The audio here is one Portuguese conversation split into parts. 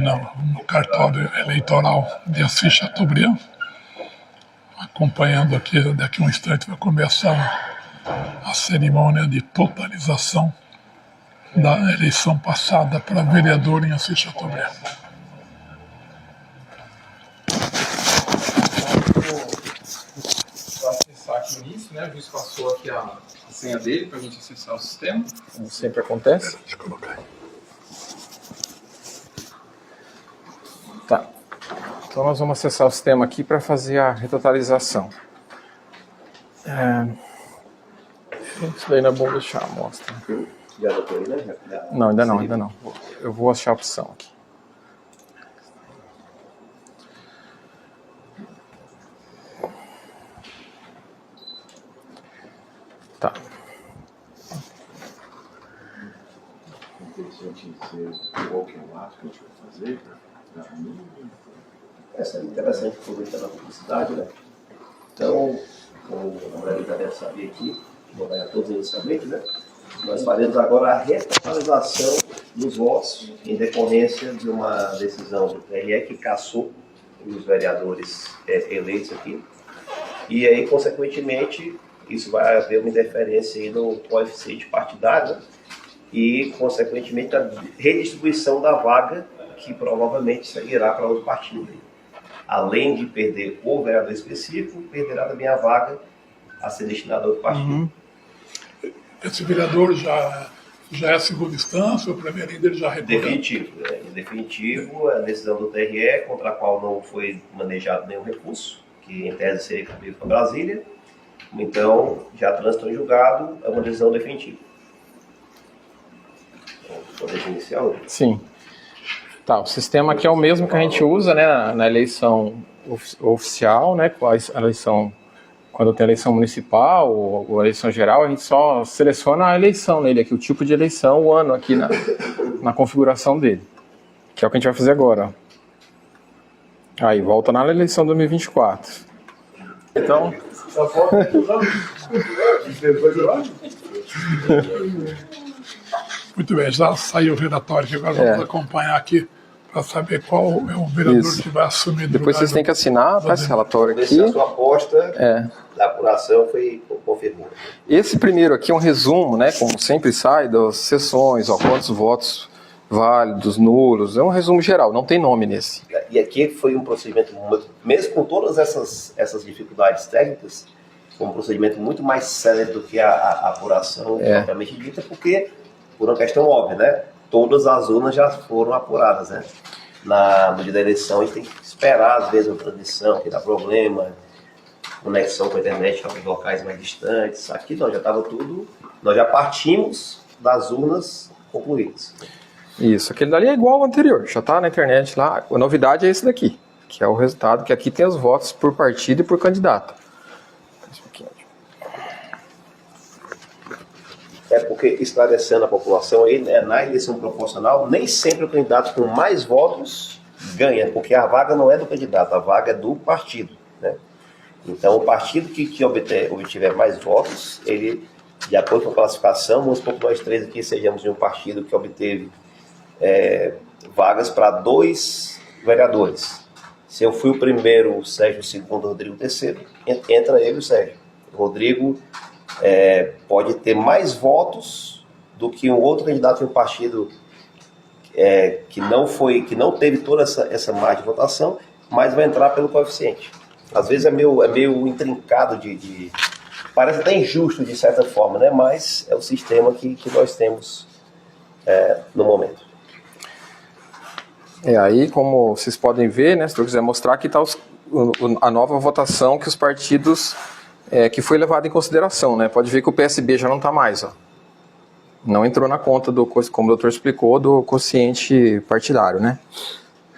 no cartório eleitoral de Assis Chateaubriand, acompanhando aqui, daqui a um instante vai começar a cerimônia de totalização da eleição passada para vereador em Assis Chateaubriand. Vou acessar aqui no início, né? O juiz passou aqui a senha dele para a gente acessar o sistema, como sempre acontece. Deixa eu colocar aí. Tá. Então nós vamos acessar o sistema aqui para fazer a retotalização. Isso daí não é bom deixar, mostra. Já botou aí, né? Não, ainda não. Eu vou achar a opção aqui. Tá. Interessante dizer qual que é o ato que a gente vai fazer para mim. Essa é interessante, aproveitando a publicidade, né? Então, como a Margarida deve saber aqui, vou dar a todos inicialmente, né? Nós faremos agora a retotalização dos votos em decorrência de uma decisão do TRE que cassou os vereadores eleitos aqui. E aí, consequentemente, isso vai haver uma interferência aí no coeficiente partidário, né? E, consequentemente, a redistribuição da vaga, que provavelmente irá para outro partido. Além de perder o vereador específico, perderá também a vaga a ser destinada a outro partido. Esse vereador já é a segunda instância, o primeiro ainda ele já recorreu? Definitivo. Em definitivo, a decisão do TRE, contra a qual não foi manejado nenhum recurso, que em tese seria cabível para Brasília. Então, já transitou em julgado, é uma decisão definitiva. Poder inicial? Sim. Tá, o sistema aqui é o mesmo que a gente usa, né, na eleição oficial, né, quando tem eleição municipal ou eleição geral, a gente só seleciona a eleição nele aqui, o tipo de eleição, o ano aqui na configuração dele, que é o que a gente vai fazer agora. Aí, volta na eleição 2024. Então... Muito bem, já saiu o relatório, que agora vamos acompanhar aqui para saber qual é o vereador que vai assumir. Depois vocês têm que assinar, tá, esse relatório aqui. Se a sua aposta da apuração foi confirmada. Esse primeiro aqui é um resumo, né, como sempre sai, das sessões, ó, quantos votos válidos, nulos, é um resumo geral, não tem nome nesse. E aqui foi um procedimento, mesmo com todas essas dificuldades técnicas, foi um procedimento muito mais sério do que a apuração propriamente dita, porque, por uma questão óbvia, né, todas as urnas já foram apuradas, né. No dia da eleição a gente tem que esperar, às vezes, uma transmissão que dá problema, conexão com a internet em locais mais distantes. Aqui não, já estava tudo, nós já partimos das urnas concluídas. Isso, aquele dali é igual ao anterior, já está na internet lá. A novidade é esse daqui, que é o resultado, que aqui tem os votos por partido e por candidato. Porque, esclarecendo a população, aí, na eleição proporcional, nem sempre o candidato com mais votos ganha, porque a vaga não é do candidato, a vaga é do partido, né? Então, o partido que obtiver mais votos, ele, de acordo com a classificação, vamos supor que nós três aqui sejamos de um partido que obteve vagas para 2 vereadores. Se eu fui o primeiro, o Sérgio o segundo, o Rodrigo o terceiro, entra ele e o Sérgio. O Rodrigo pode ter mais votos do que um outro candidato em um partido que não teve toda essa margem de votação, mas vai entrar pelo coeficiente. Às vezes é meio intrincado, parece até injusto de certa forma, né? Mas é o sistema que nós temos no momento. Aí, como vocês podem ver, né, se eu quiser mostrar, aqui está a nova votação que os partidos, que foi levada em consideração, né? Pode ver que o PSB já não está mais, ó. Não entrou na conta, como o doutor explicou, do quociente partidário, né?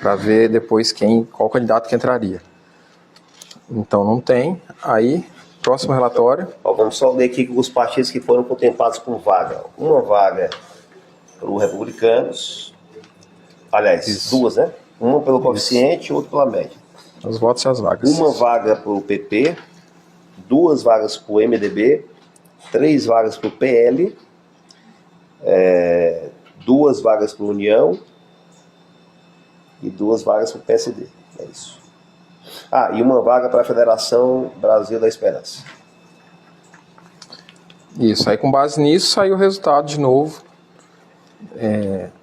Para ver depois qual candidato que entraria. Então não tem. Aí, próximo relatório. Vamos só ler aqui os partidos que foram contemplados com vaga. Uma vaga para os republicanos. Aliás, isso. 2, né? Uma pelo coeficiente e outra pela média. Os votos e as vagas. Uma vaga para o PP, 2 vagas para o MDB, 3 vagas para o PL, 2 vagas para a União, e 2 vagas para o PSD. É isso. E uma vaga para a Federação Brasil da Esperança. Isso, aí com base nisso saiu o resultado de novo.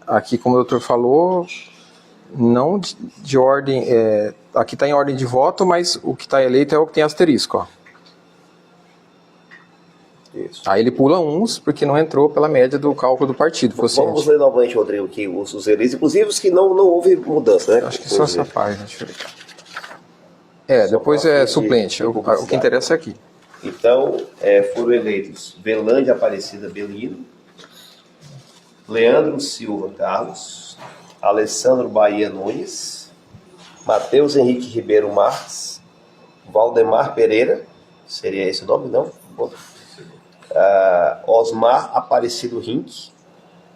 Aqui, como o doutor falou, não de ordem, aqui está em ordem de voto, mas o que está eleito é o que tem asterisco. Ó. Isso. Aí ele pula uns, porque não entrou pela média do cálculo do partido. Vamos ler novamente, Rodrigo, aqui os eleitos, inclusive os que não houve mudança, né? Acho que só essa página, deixa eu ver. Depois é suplente, o que interessa é aqui. Então, foram eleitos Velândia Aparecida Belino, Leandro Silva Carlos, Alessandro Bahia Nunes, Matheus Henrique Ribeiro Marques, Valdemar Pereira, seria esse o nome, não? Osmar Aparecido Rink,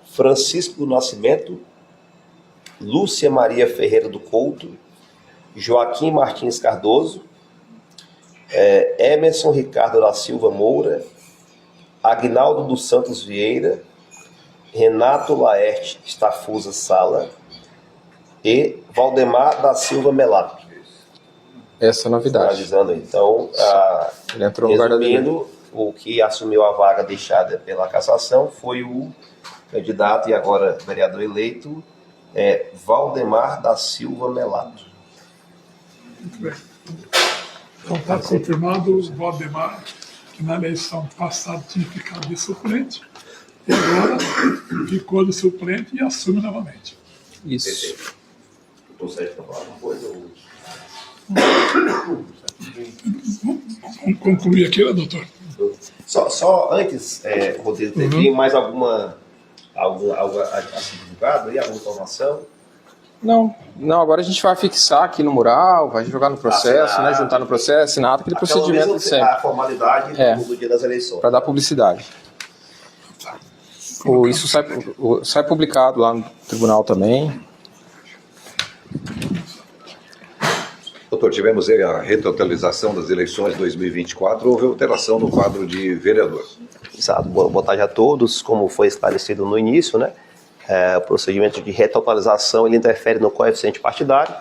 Francisco do Nascimento, Lúcia Maria Ferreira do Couto, Joaquim Martins Cardoso, Emerson Ricardo da Silva Moura, Agnaldo dos Santos Vieira, Renato Laerte Stafusa Sala e Valdemar da Silva Melato. Essa é a novidade. Finalizando, então, ele entrou no lugar da resumindo, o que assumiu a vaga deixada pela cassação foi o candidato e agora vereador eleito, Valdemar da Silva Melato. Muito bem. Então está confirmado o Valdemar, que na eleição passada tinha ficado de suplente, e agora ficou de suplente e assume novamente. Isso. O Sérgio está falando uma coisa? Vamos concluir aqui, né, doutor? Só antes, Rodrigo, tem mais algo a ser divulgado aí, alguma informação? Não, agora a gente vai fixar aqui no mural, vai jogar no processo, né, juntar no processo, assinar aquele procedimento de sempre. A formalidade do dia das eleições. Para dar publicidade. Isso sai publicado lá no tribunal também. Doutor, tivemos aí a retotalização das eleições de 2024, houve alteração no quadro de vereador. Exato, boa tarde a todos. Como foi esclarecido no início, né, o procedimento de retotalização ele interfere no coeficiente partidário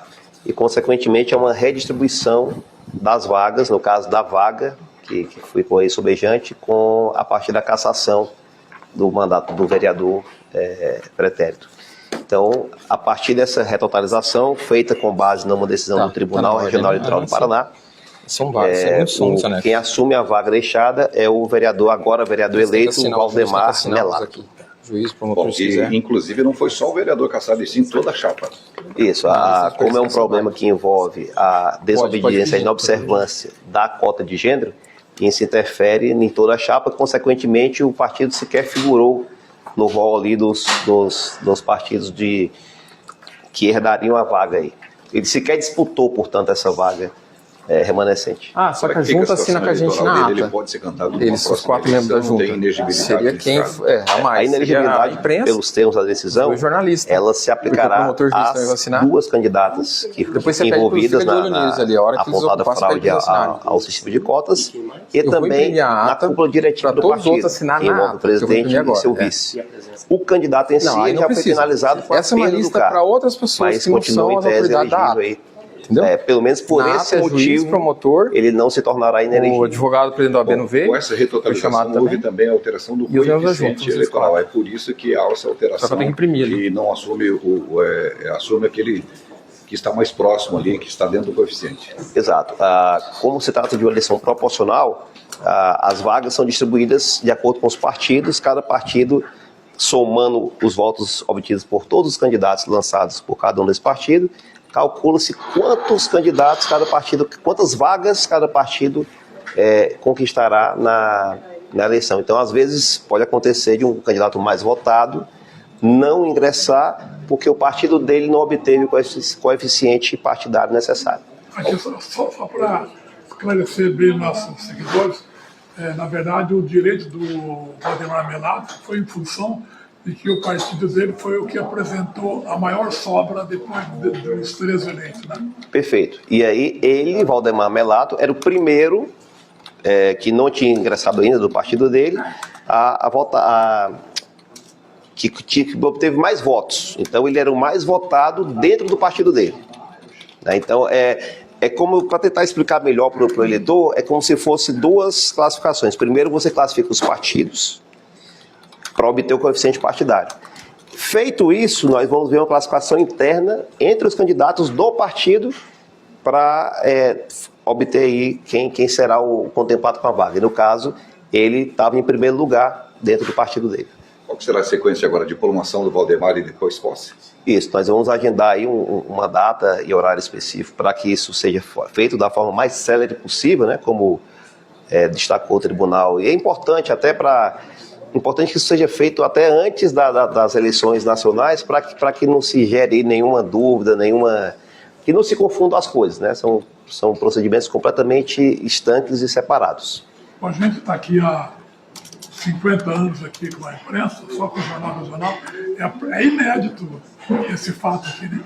e, consequentemente, é uma redistribuição das vagas, no caso da vaga, que foi correr sobejante, a partir da cassação do mandato do vereador pretérito. Então, a partir dessa retotalização, feita com base numa decisão do Tribunal Regional Eleitoral do Paraná, são vários, quem assume a vaga deixada é o vereador eleito, Valdemar Melato. Juiz, promotor, inclusive não foi só o vereador cassado, e sim toda a chapa. Isso, como é um problema que envolve a desobediência e inobservância da cota de gênero, isso interfere em toda a chapa, consequentemente o partido sequer figurou no rol ali dos partidos que herdariam a vaga aí. Ele sequer disputou, portanto, essa vaga remanescente. Só que a junta assina com a gente na ata. Ele pode ser cantado os 4 membros da junta. Seria quem a inelegibilidade, pelos termos da decisão, ela se aplicará às 2 candidatas que envolvidas na apontada fraude ao sistema de cotas e também na cúpula diretiva do partido, que envolve o presidente e seu vice. O candidato em si já foi finalizado com a essa é uma lista para outras pessoas que não são as autoridades da ata. Pelo menos por esse motivo, promotor, ele não se tornará inelegível. O advogado presidente da OAB não veio. Com essa retotalização houve também a alteração do coeficiente eleitoral. É por isso que há essa alteração. Só que eu tenho que imprimir, que não assume assume aquele que está mais próximo ali, que está dentro do coeficiente. Exato. Como se trata de uma eleição proporcional, as vagas são distribuídas de acordo com os partidos, cada partido somando os votos obtidos por todos os candidatos lançados por cada um desses partidos, calcula-se quantos candidatos cada partido, quantas vagas cada partido conquistará na eleição. Então, às vezes, pode acontecer de um candidato mais votado não ingressar porque o partido dele não obteve o coeficiente partidário necessário. Aqui, só para esclarecer bem nossos seguidores, na verdade, o direito do Valdemar Melato foi em função de que o partido dele foi o que apresentou a maior sobra depois dos 3 eleitos, né? Perfeito. E aí ele, Valdemar Melato, era o primeiro que não tinha ingressado ainda do partido dele a que obteve mais votos. Então, ele era o mais votado dentro do partido dele. Né? Então, é como, para tentar explicar melhor para o eleitor, é como se fosse duas classificações. Primeiro, você classifica os partidos para obter o coeficiente partidário. Feito isso, nós vamos ver uma classificação interna entre os candidatos do partido para obter aí quem será o contemplado com a vaga. E no caso, ele estava em primeiro lugar dentro do partido dele. Qual será a sequência agora de diplomação do Valdemar e depois posse? Isso, nós vamos agendar aí uma data e horário específico para que isso seja feito da forma mais célere possível, né, como destacou o tribunal. E é importante que isso seja feito até antes das eleições nacionais, para que não se gere nenhuma dúvida, que não se confundam as coisas, né? São procedimentos completamente estanques e separados. A gente está aqui há 50 anos aqui com a imprensa, só com o Jornal Regional. É inédito esse fato aqui, né?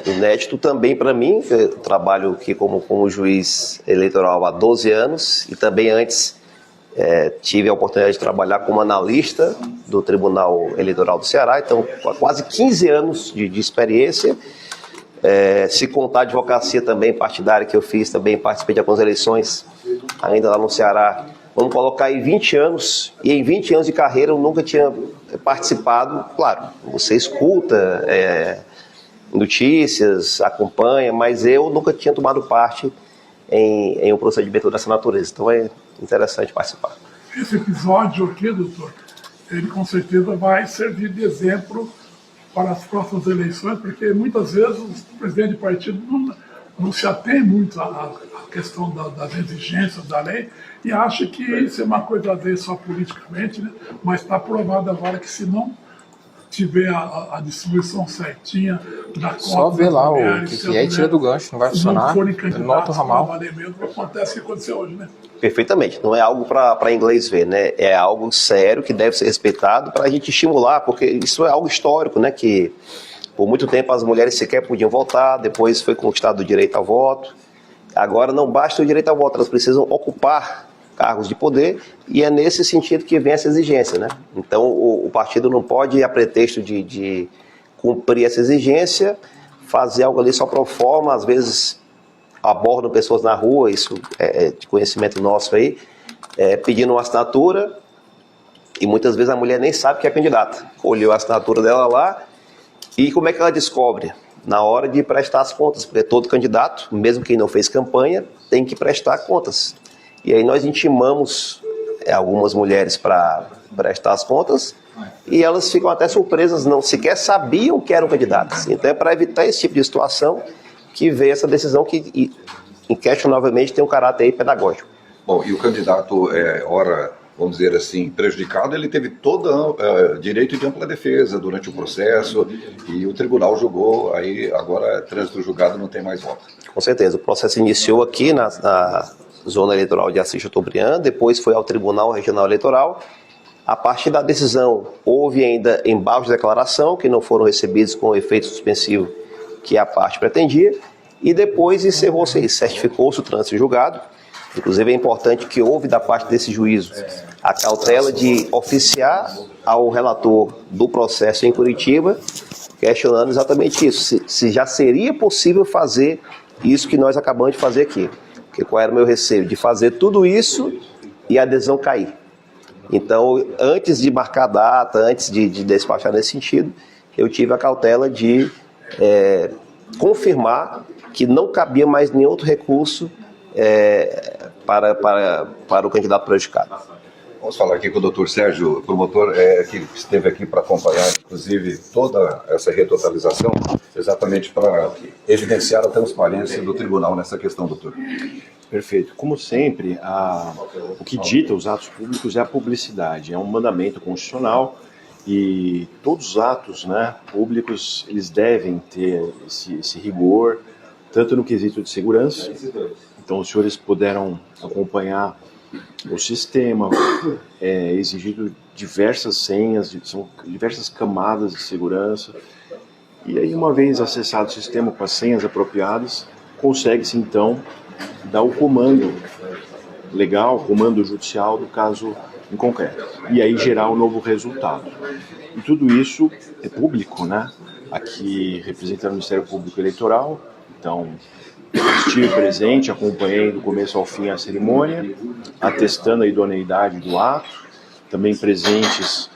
Inédito também para mim. Eu trabalho aqui como juiz eleitoral há 12 anos e também antes tive a oportunidade de trabalhar como analista do Tribunal Eleitoral do Ceará, então quase 15 anos de experiência. Se contar a advocacia também partidária que eu fiz, também participei de algumas eleições ainda lá no Ceará, vamos colocar aí 20 anos, e em 20 anos de carreira eu nunca tinha participado. Claro, você escuta notícias, acompanha, mas eu nunca tinha tomado parte em um procedimento dessa natureza, então é interessante participar. Esse episódio aqui, doutor, ele com certeza vai servir de exemplo para as próximas eleições, porque muitas vezes o presidente de partido não se atém muito à questão das exigências da lei e acha que isso é uma coisa a ver só politicamente, né? Mas está provado agora que se não tiver a distribuição certinha da cota, só ver lá o que é e tira do gancho, não vai funcionar, nota o ramal. Mesmo, acontece o que aconteceu hoje, né? Perfeitamente, não é algo para inglês ver, né? É algo sério que deve ser respeitado para a gente estimular, porque isso é algo histórico, né? Que por muito tempo as mulheres sequer podiam votar, depois foi conquistado o direito ao voto. Agora não basta o direito ao voto, elas precisam ocupar cargos de poder, e é nesse sentido que vem essa exigência, né? Então o partido não pode, a pretexto de cumprir essa exigência, fazer algo ali só pro forma. Às vezes abordam pessoas na rua, isso é de conhecimento nosso aí, pedindo uma assinatura, e muitas vezes a mulher nem sabe que é candidata. Olhou a assinatura dela lá, e como é que ela descobre? Na hora de prestar as contas, porque todo candidato, mesmo quem não fez campanha, tem que prestar contas. E aí nós intimamos algumas mulheres para prestar as contas, e elas ficam até surpresas, não sequer sabiam que eram candidatas. Então é para evitar esse tipo de situação que veio essa decisão que, inquestionavelmente, tem um caráter aí pedagógico. Bom, e o candidato, ora, vamos dizer assim, prejudicado, ele teve todo direito de ampla defesa durante o processo, e o tribunal julgou, aí agora trânsito julgado não tem mais volta. Com certeza, o processo iniciou aqui na zona eleitoral de Assis Chateaubriand, depois foi ao Tribunal Regional Eleitoral. A partir da decisão, houve ainda embargos de declaração, que não foram recebidos com o efeito suspensivo que a parte pretendia, e depois encerrou-se, certificou-se o trânsito julgado. Inclusive é importante que houve da parte desse juízo a cautela de oficiar ao relator do processo em Curitiba, questionando exatamente isso, se já seria possível fazer isso que nós acabamos de fazer aqui. Porque qual era o meu receio? De fazer tudo isso e a adesão cair. Então, antes de marcar a data, antes de despachar nesse sentido, eu tive a cautela de confirmar que não cabia mais nenhum outro recurso para o candidato prejudicado. Vamos falar aqui com o doutor Sérgio, promotor, que esteve aqui para acompanhar, inclusive, toda essa retotalização, exatamente para evidenciar a transparência do tribunal nessa questão, doutor. Perfeito. Como sempre, o que dita os atos públicos é a publicidade, é um mandamento constitucional, e todos os atos, né, públicos, eles devem ter esse rigor, tanto no quesito de segurança. Então, os senhores puderam acompanhar o sistema, exigido diversas senhas, são diversas camadas de segurança, e aí, uma vez acessado o sistema com as senhas apropriadas, consegue-se então dar o comando legal, comando judicial do caso em concreto. E aí gerar um novo resultado. E tudo isso é público, né? Aqui representando o Ministério Público Eleitoral, então estive presente, acompanhei do começo ao fim a cerimônia, atestando a idoneidade do ato, também presentes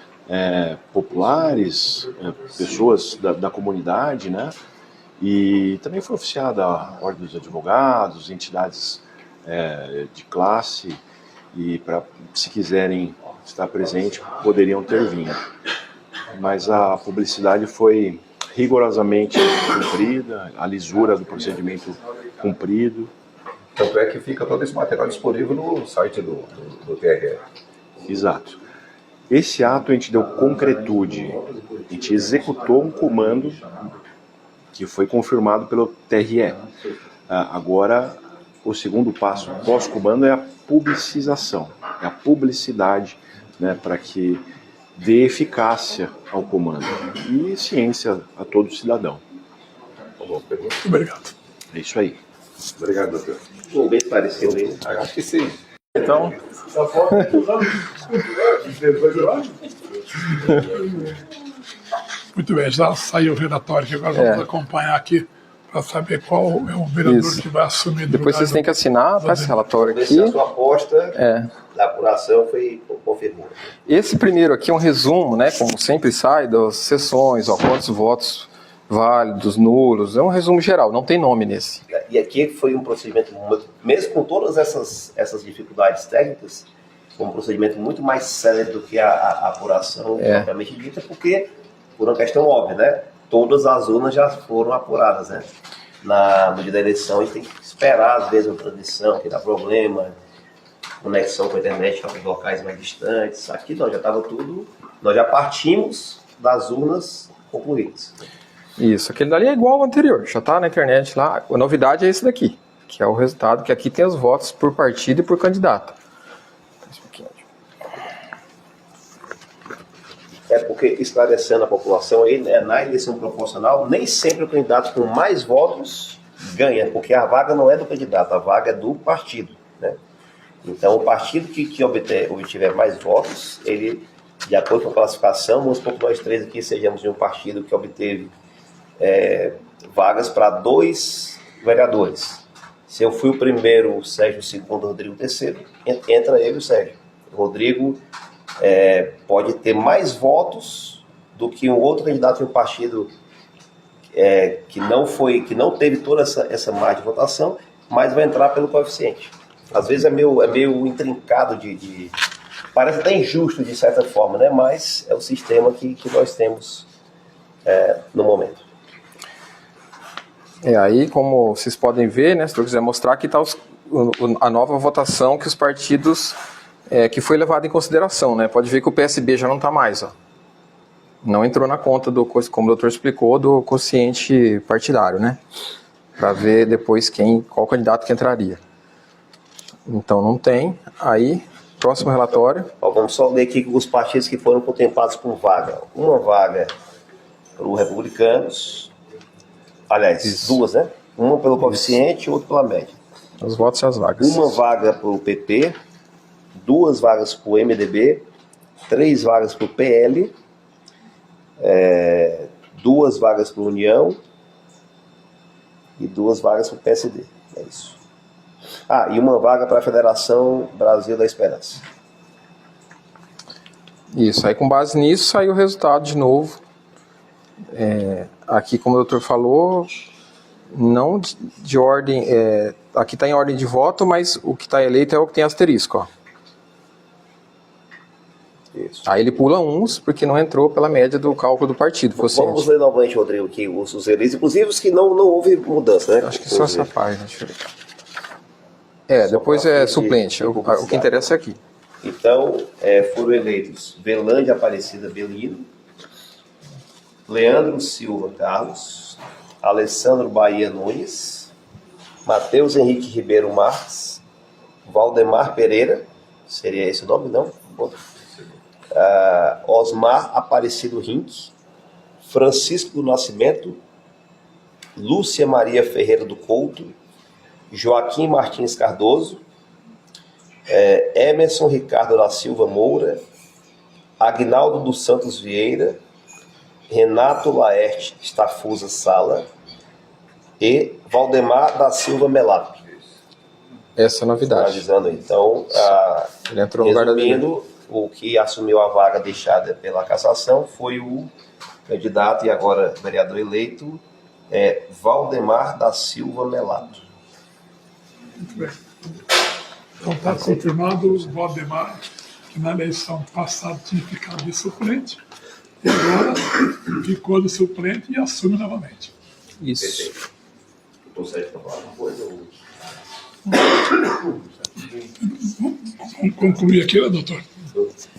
populares, pessoas da comunidade, né? E também foi oficiada a Ordem dos Advogados, entidades de classe, e se quiserem estar presente, poderiam ter vindo. Mas a publicidade foi rigorosamente cumprida, a lisura do procedimento cumprido. Tanto é que fica todo esse material disponível no site do TRE. Exato. Esse ato a gente deu concretude, a gente executou um comando que foi confirmado pelo TRE. Agora, o segundo passo pós-comando é a publicização, é a publicidade, né, para que dê eficácia ao comando e ciência a todo cidadão. Obrigado. É isso aí. Obrigado, doutor. Ficou bem parecido aí. Acho que sim. Então, Muito bem, já saiu o relatório, que agora vamos acompanhar aqui para saber qual é o vereador Isso. que vai assumir. depois vocês têm que assinar, tá, esse relatório Ver se aqui. a sua aposta da apuração confirmou. Esse primeiro aqui é um resumo, né, como sempre sai, das sessões, ó, quantos votos válidos, nulos, é um resumo geral, não tem nome nesse. E aqui foi um procedimento, mesmo com todas essas dificuldades técnicas, foi um procedimento muito mais sério do que a apuração propriamente dita, porque, por uma questão óbvia, né, todas as urnas já foram apuradas, né. No dia da eleição, a gente tem que esperar, às vezes, uma transmissão que dá problema, conexão com a internet para os locais mais distantes. Aqui não, já estava tudo, nós já partimos das urnas concluídas. Isso, aquele dali é igual ao anterior, já está na internet lá. A novidade é esse daqui, que é o resultado, que aqui tem os votos por partido e por candidato. É porque, esclarecendo a população, aí, na eleição proporcional, nem sempre o candidato com mais votos ganha, porque a vaga não é do candidato, a vaga é do partido, né? Então, o partido que obtiver mais votos, ele, de acordo com a classificação, vamos supor que nós três aqui sejamos de um partido que obteve vagas para 2 vereadores. Se eu fui o primeiro, o Sérgio o segundo, o Rodrigo o terceiro, entra ele e o Sérgio. O Rodrigo pode ter mais votos do que um outro candidato de um partido que não teve toda essa margem de votação, mas vai entrar pelo coeficiente. Às vezes é meio intrincado parece até injusto de certa forma, né? Mas é o sistema que nós temos no momento. Aí, como vocês podem ver, né, se eu quiser mostrar, aqui está a nova votação que os partidos, que foi levada em consideração, né? Pode ver que o PSB já não está mais, ó. Não entrou na conta, como o doutor explicou, do quociente partidário, né? Para ver depois qual candidato que entraria. Então não tem. Aí, próximo relatório. Vamos só ler aqui os partidos que foram contemplados por vaga. Uma vaga para os republicanos, aliás, duas, né? Uma pelo coeficiente e outra pela média. Os votos e as vagas. Uma vaga para o PP, 2 vagas para o MDB, 3 vagas para o PL, 2 vagas para a União e 2 vagas para o PSD. É isso. E uma vaga para a Federação Brasil da Esperança. Isso, aí com base nisso saiu o resultado de novo. Aqui, como o doutor falou, não de ordem, aqui está em ordem de voto, mas o que está eleito é o que tem asterisco, ó. Isso. Aí ele pula uns, porque não entrou pela média do cálculo do partido. Vamos ler novamente, Rodrigo, aqui os eleitos, inclusive os que não houve mudança, né? Acho que só essa página, deixa eu ver. Depois é suplente, o que interessa é aqui. Então, foram eleitos Belândia Aparecida Belino, Leandro Silva Carlos, Alessandro Bahia Nunes, Matheus Henrique Ribeiro Marques, Valdemar Pereira, seria esse o nome, não? Osmar Aparecido Rink, Francisco do Nascimento, Lúcia Maria Ferreira do Couto, Joaquim Martins Cardoso, Emerson Ricardo da Silva Moura, Agnaldo dos Santos Vieira, Renato Laerte Stafusa Sala e Valdemar da Silva Melato. Essa é a novidade. Analisando, então, Ele entrou no lugar da resumindo, o que assumiu a vaga deixada pela cassação foi o candidato e agora vereador eleito, Valdemar da Silva Melato. Muito bem. Então está confirmado o Valdemar, que na eleição passada tinha ficado de suplente, e agora ficou de suplente e assume novamente. Isso. Estou certo para falar uma coisa? Vamos concluir aqui, né, doutor?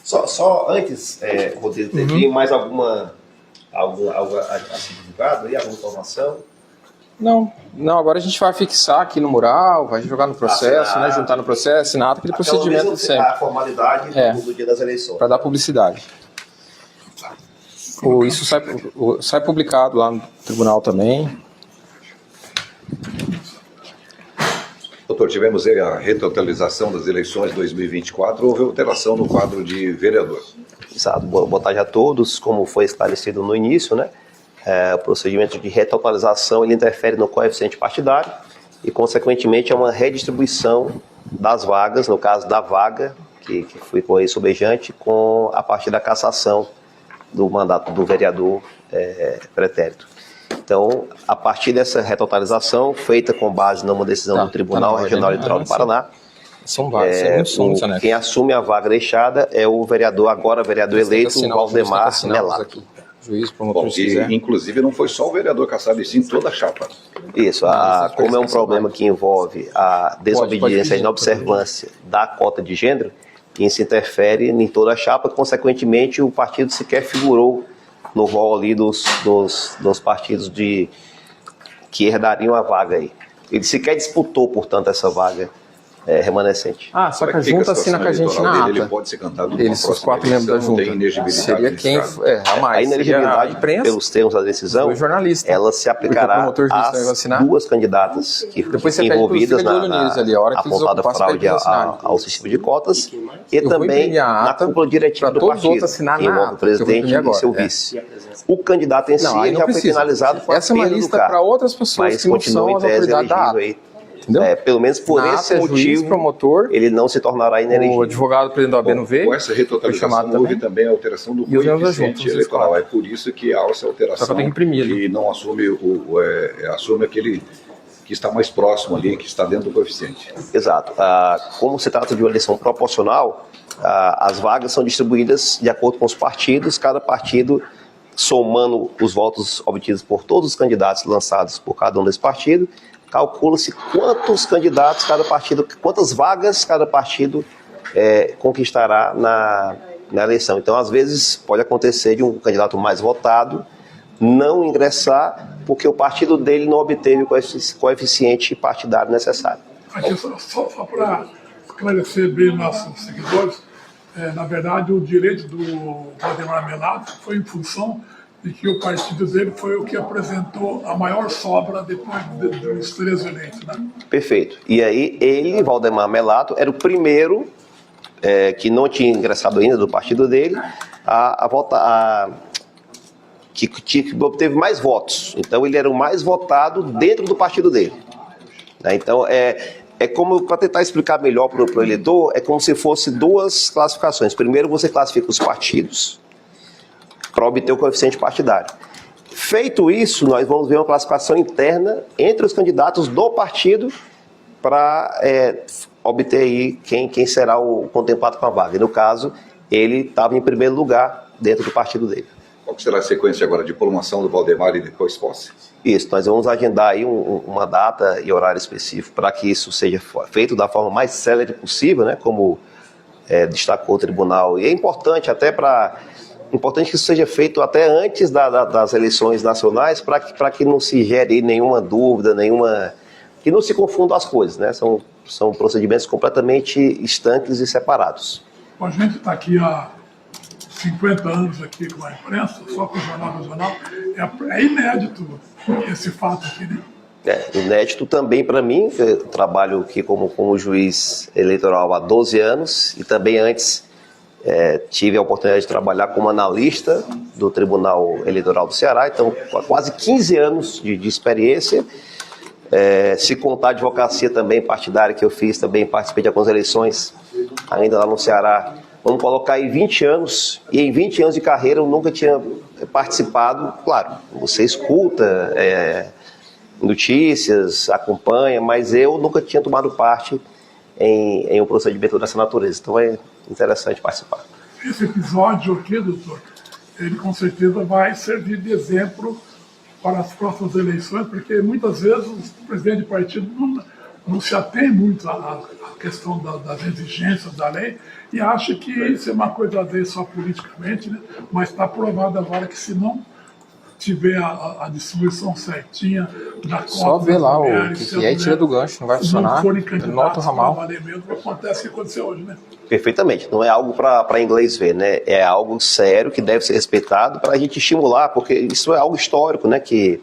Só antes, Rodrigo, tem mais algo a ser divulgado aí, alguma informação? Não, agora a gente vai fixar aqui no mural, vai jogar no processo, né, juntar no processo, assinar aquele procedimento de sempre. A formalidade do dia das eleições. Para dar publicidade. Isso sai publicado lá no tribunal também. Doutor, tivemos aí a retotalização das eleições 2024, houve alteração no quadro de vereador. Exato. Boa tarde a todos. Como foi esclarecido no início, né, o procedimento de retotalização ele interfere no coeficiente partidário e, consequentemente, é uma redistribuição das vagas, no caso da vaga, que foi correio sobejante, a partir da cassação do mandato do vereador pretérito. Então, a partir dessa retotalização, feita com base numa decisão do Tribunal Regional Eleitoral do Paraná, são vários, quem assume a vaga deixada é o vereador eleito, Valdemar Melato. Juiz, promotor, Bom, e, inclusive não foi só o vereador cassado, e sim toda a chapa. Isso, como é um problema que envolve a desobediência e inobservância da cota de gênero, isso interfere em toda a chapa, consequentemente o partido sequer figurou no rol ali dos partidos que herdariam a vaga aí. Ele sequer disputou, portanto, essa vaga remanescente. Só que a junta assina com a gente na ata. Ele pode ser cantado Eles, os 4 membros da junta. Seria quem... A inelegibilidade, pelos termos da decisão, ela se aplicará às duas candidatas que envolvidas na apontada fraude ao sistema de cotas e também na cúpula diretiva do partido, envolve o presidente e seu vice. O candidato em si já foi penalizado com a perda do cargo, para outras pessoas mas que não continua são em tese autoridade elegível aí. Pelo menos por esse motivo, promotor, ele não se tornará inelegível. O advogado presidente da OAB não veio. Com essa retotalização houve também a alteração do coeficiente eleitoral. É por isso que há essa alteração que não assume assume aquele que está mais próximo ali, que está dentro do coeficiente. Exato. Como se trata de uma eleição proporcional, as vagas são distribuídas de acordo com os partidos, cada partido somando os votos obtidos por todos os candidatos lançados por cada um desse partido, calcula-se quantos candidatos cada partido, quantas vagas cada partido conquistará na eleição. Então, às vezes, pode acontecer de um candidato mais votado não ingressar porque o partido dele não obteve o coeficiente partidário necessário. Aqui, só para esclarecer bem nossos seguidores, na verdade, o direito do Valdemar Melato foi em função de que o partido dele foi o que apresentou a maior sobra depois dos 3 eleitos, né? Perfeito. E aí ele, Valdemar Melato, era o primeiro que não tinha ingressado ainda do partido dele a votar, que obteve mais votos. Então ele era o mais votado dentro do partido dele. Então como, para tentar explicar melhor para o eleitor, é como se fosse 2 classificações. Primeiro você classifica os partidos para obter o coeficiente partidário. Feito isso, nós vamos ver uma classificação interna entre os candidatos do partido para obter aí quem será o contemplado com a vaga. E no caso, ele estava em primeiro lugar dentro do partido dele. Qual será a sequência agora de diplomação do Valdemar e depois posse? Isso, nós vamos agendar aí uma data e horário específico para que isso seja feito da forma mais célere possível, né, como destacou o tribunal. E é importante que isso seja feito até antes das eleições nacionais para que não se gere nenhuma dúvida, que não se confundam as coisas, né? São procedimentos completamente estanques e separados. A gente está aqui há 50 anos aqui com a imprensa, só com o Jornal Regional. É inédito esse fato aqui, né? Inédito também para mim. Eu trabalho aqui como juiz eleitoral há 12 anos e também antes tive a oportunidade de trabalhar como analista do Tribunal Eleitoral do Ceará, então há quase 15 anos de experiência. Se contar a advocacia também partidária que eu fiz, também participei de algumas eleições ainda lá no Ceará, vamos colocar aí 20 anos, e em 20 anos de carreira eu nunca tinha participado. Claro, você escuta notícias, acompanha, mas eu nunca tinha tomado parte em um procedimento dessa natureza, então é interessante participar. Esse episódio aqui, doutor, ele com certeza vai servir de exemplo para as próximas eleições, porque muitas vezes o presidente de partido não se atém muito à questão das exigências da lei e acha que isso é uma coisa a ver só politicamente, né? Mas está provado agora que se não tiver a distribuição certinha da cota, só ver lá o que é e tira do gancho, não vai funcionar. Não forem candidatos para ramal. valer mesmo, acontece o que aconteceu hoje, né? Perfeitamente, não é algo para inglês ver, né? É algo sério que deve ser respeitado para a gente estimular, porque isso é algo histórico, né? Que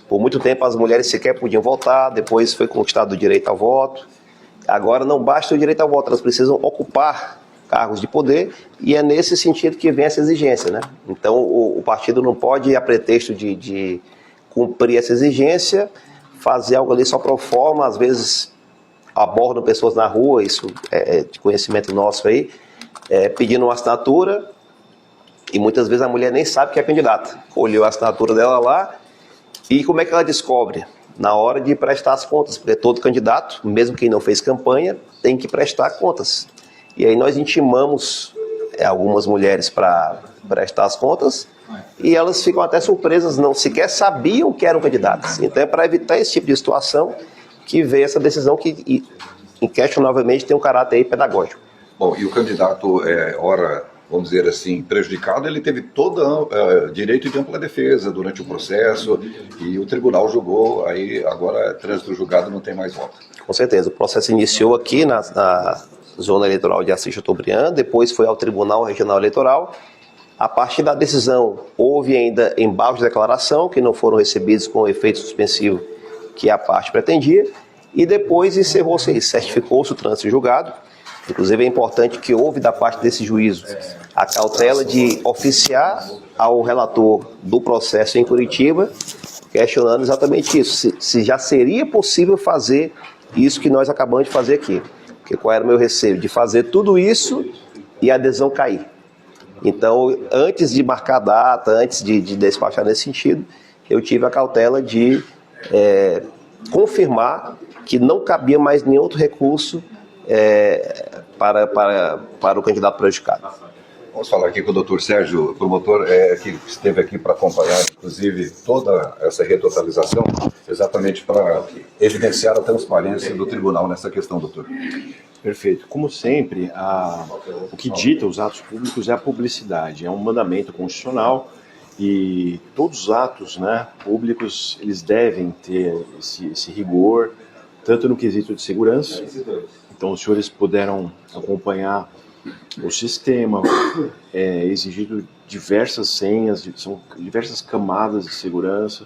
por muito tempo as mulheres sequer podiam votar, depois foi conquistado o direito ao voto. Agora não basta o direito ao voto, elas precisam ocupar cargos de poder, e é nesse sentido que vem essa exigência, né? Então o partido não pode, a pretexto de cumprir essa exigência, fazer algo ali só pro forma. Às vezes abordam pessoas na rua, isso é de conhecimento nosso aí, pedindo uma assinatura, e muitas vezes a mulher nem sabe que é candidata. Olhou a assinatura dela lá, e como é que ela descobre? Na hora de prestar as contas, porque todo candidato, mesmo quem não fez campanha, tem que prestar contas. E aí nós intimamos algumas mulheres para prestar as contas, e elas ficam até surpresas, não sequer sabiam que eram candidatas. Então é para evitar esse tipo de situação que veio essa decisão que, inquestionavelmente, tem um caráter aí pedagógico. Bom, e o candidato, ora, vamos dizer assim, prejudicado, ele teve todo direito de ampla defesa durante o processo, e o tribunal julgou, aí agora, trânsito julgado, não tem mais volta. Com certeza, o processo iniciou aqui na zona eleitoral de Assis Chateaubriand, depois foi ao Tribunal Regional Eleitoral. A partir da decisão, houve ainda embargos de declaração, que não foram recebidos com o efeito suspensivo que a parte pretendia, e depois encerrou-se, certificou-se o trânsito julgado. Inclusive é importante que houve da parte desse juízo a cautela de oficiar ao relator do processo em Curitiba, questionando exatamente isso, se já seria possível fazer isso que nós acabamos de fazer aqui. Porque qual era o meu receio? De fazer tudo isso e a adesão cair. Então, antes de marcar a data, antes de despachar nesse sentido, eu tive a cautela de confirmar que não cabia mais nenhum outro recurso para o candidato prejudicado. Vamos falar aqui com o doutor Sérgio, promotor, que esteve aqui para acompanhar, inclusive, toda essa retotalização, exatamente para evidenciar a transparência do tribunal nessa questão, doutor. Perfeito. Como sempre, o que dita os atos públicos é a publicidade, é um mandamento constitucional, e todos os atos, né, públicos, eles devem ter esse rigor, tanto no quesito de segurança. Então, os senhores puderam acompanhar o sistema, exigido diversas senhas, são diversas camadas de segurança,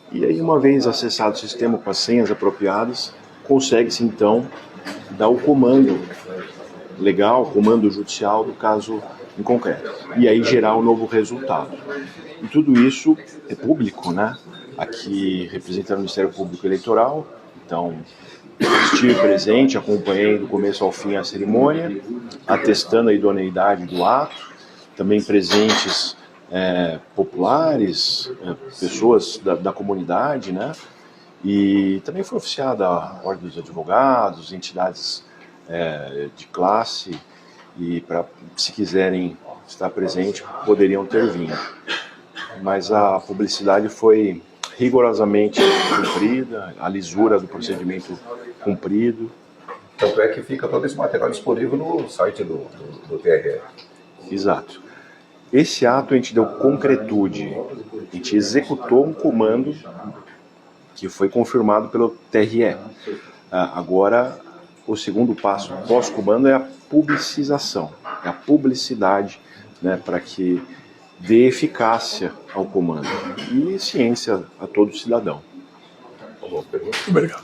e aí, uma vez acessado o sistema com as senhas apropriadas, consegue-se então dar o comando legal, o comando judicial do caso em concreto, e aí gerar um novo resultado. E tudo isso é público, né? Aqui representando o Ministério Público Eleitoral, então estive presente, acompanhei do começo ao fim a cerimônia, atestando a idoneidade do ato, também presentes populares, pessoas da comunidade, né? E também foi oficiada a Ordem dos Advogados, entidades de classe, e se quiserem estar presente, poderiam ter vindo. Mas a publicidade foi rigorosamente cumprida, a lisura do procedimento cumprido. Tanto é que fica todo esse material disponível no site do TRE. Exato. Esse ato a gente deu concretude, a gente executou um comando que foi confirmado pelo TRE. Agora, o segundo passo pós-comando é a publicização, é a publicidade, né, para que dê eficácia ao comando e ciência a todo cidadão. bom. Muito obrigado.